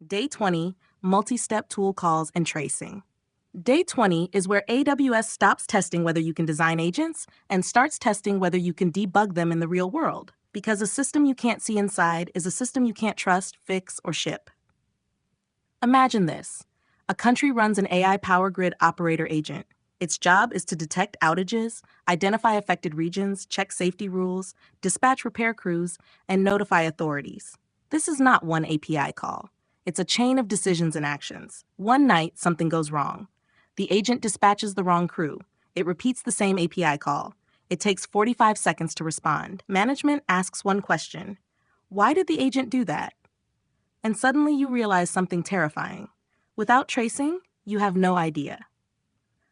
Day 20, multi-step tool calls and tracing. Day 20 is where AWS stops testing whether you can design agents and starts testing whether you can debug them in the real world, because a system you can't see inside is a system you can't trust, fix, or ship. Imagine this. A country runs an AI power grid operator agent. Its job is to detect outages, identify affected regions, check safety rules, dispatch repair crews, and notify authorities. This is not one API call. It's a chain of decisions and actions. One night, something goes wrong. The agent dispatches the wrong crew. It repeats the same API call. It takes 45 seconds to respond. Management asks one question: why did the agent do that? And suddenly you realize something terrifying. Without tracing, you have no idea.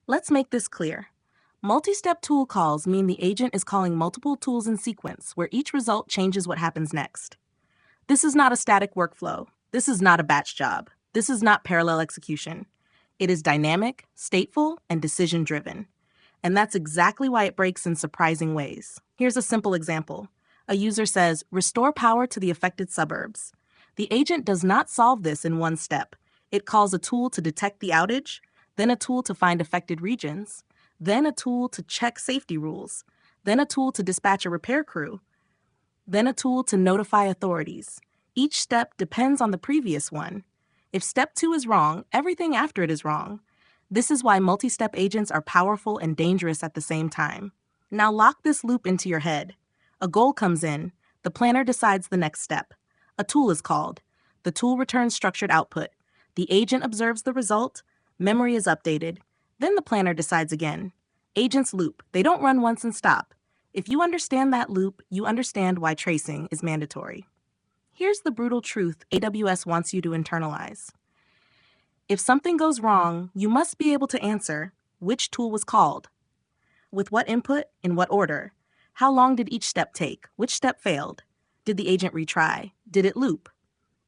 Let's make this clear. Multi-step tool calls mean the agent is calling multiple tools in sequence, where each result changes what happens next. This is not a static workflow. This is not a batch job. This is not parallel execution. It is dynamic, stateful, and decision-driven. And that's exactly why it breaks in surprising ways. Here's a simple example. A user says, "Restore power to the affected suburbs." The agent does not solve this in one step. It calls a tool to detect the outage, then a tool to find affected regions, then a tool to check safety rules, then a tool to dispatch a repair crew, then a tool to notify authorities. Each step depends on the previous one. If step 2 is wrong, everything after it is wrong. This is why multi-step agents are powerful and dangerous at the same time. Now lock this loop into your head. A goal comes in. The planner decides the next step. A tool is called. The tool returns structured output. The agent observes the result. Memory is updated. Then the planner decides again. Agents loop. They don't run once and stop. If you understand that loop, you understand why tracing is mandatory. Here's the brutal truth AWS wants you to internalize. If something goes wrong, you must be able to answer which tool was called, with what input, in what order, how long did each step take, which step failed, did the agent retry, did it loop?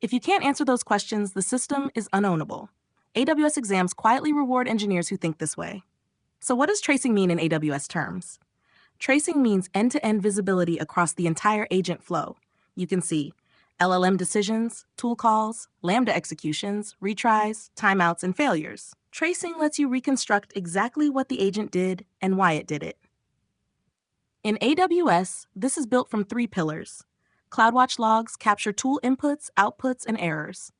If you can't answer those questions, the system is unownable. AWS exams quietly reward engineers who think this way. So what does tracing mean in AWS terms? Tracing means end-to-end visibility across the entire agent flow. You can see LLM decisions, tool calls, Lambda executions, retries, timeouts, and failures. Tracing lets you reconstruct exactly what the agent did and why it did it. In AWS, this is built from 3 pillars. CloudWatch logs capture tool inputs, outputs, and errors.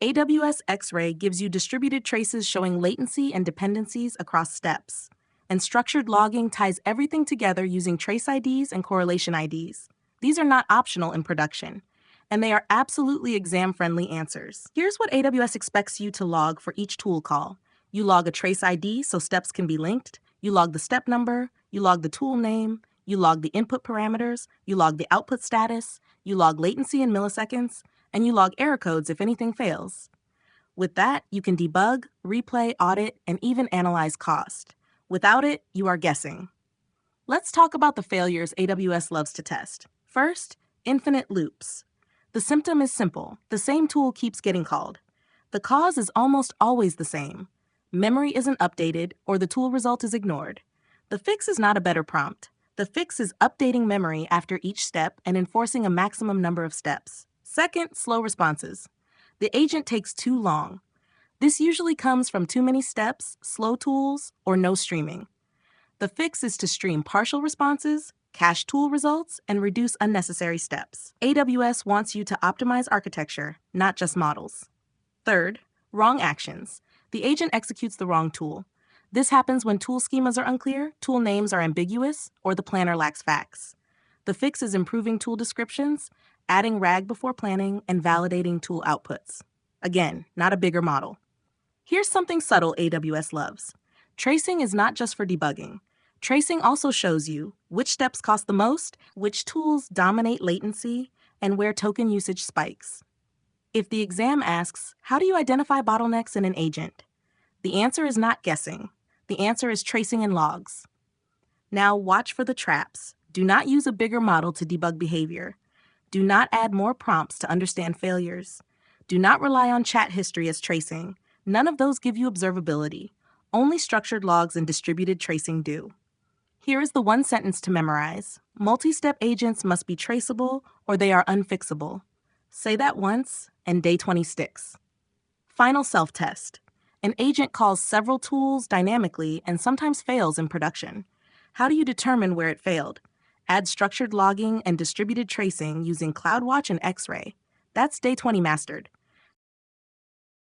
AWS X-Ray gives you distributed traces showing latency and dependencies across steps. And structured logging ties everything together using trace IDs and correlation IDs. These are not optional in production, and they are absolutely exam-friendly answers. Here's what AWS expects you to log for each tool call. You log a trace ID so steps can be linked, you log the step number, you log the tool name, you log the input parameters, you log the output status, you log latency in milliseconds, and you log error codes if anything fails. With that, you can debug, replay, audit, and even analyze cost. Without it, you are guessing. Let's talk about the failures AWS loves to test. First, infinite loops. The symptom is simple. The same tool keeps getting called. The cause is almost always the same. Memory isn't updated, or the tool result is ignored. The fix is not a better prompt. The fix is updating memory after each step and enforcing a maximum number of steps. Second, slow responses. The agent takes too long. This usually comes from too many steps, slow tools, or no streaming. The fix is to stream partial responses, cache tool results, and reduce unnecessary steps. AWS wants you to optimize architecture, not just models. Third, wrong actions. The agent executes the wrong tool. This happens when tool schemas are unclear, tool names are ambiguous, or the planner lacks facts. The fix is improving tool descriptions, adding RAG before planning, and validating tool outputs. Again, not a bigger model. Here's something subtle AWS loves. Tracing is not just for debugging. Tracing also shows you which steps cost the most, which tools dominate latency, and where token usage spikes. If the exam asks, how do you identify bottlenecks in an agent? The answer is not guessing. The answer is tracing in logs. Now watch for the traps. Do not use a bigger model to debug behavior. Do not add more prompts to understand failures. Do not rely on chat history as tracing. None of those give you observability. Only structured logs and distributed tracing do. Here is the one sentence to memorize. Multi-step agents must be traceable or they are unfixable. Say that once, and day 20 sticks. Final self-test. An agent calls several tools dynamically and sometimes fails in production. How do you determine where it failed? Add structured logging and distributed tracing using CloudWatch and X-Ray. That's day 20 mastered.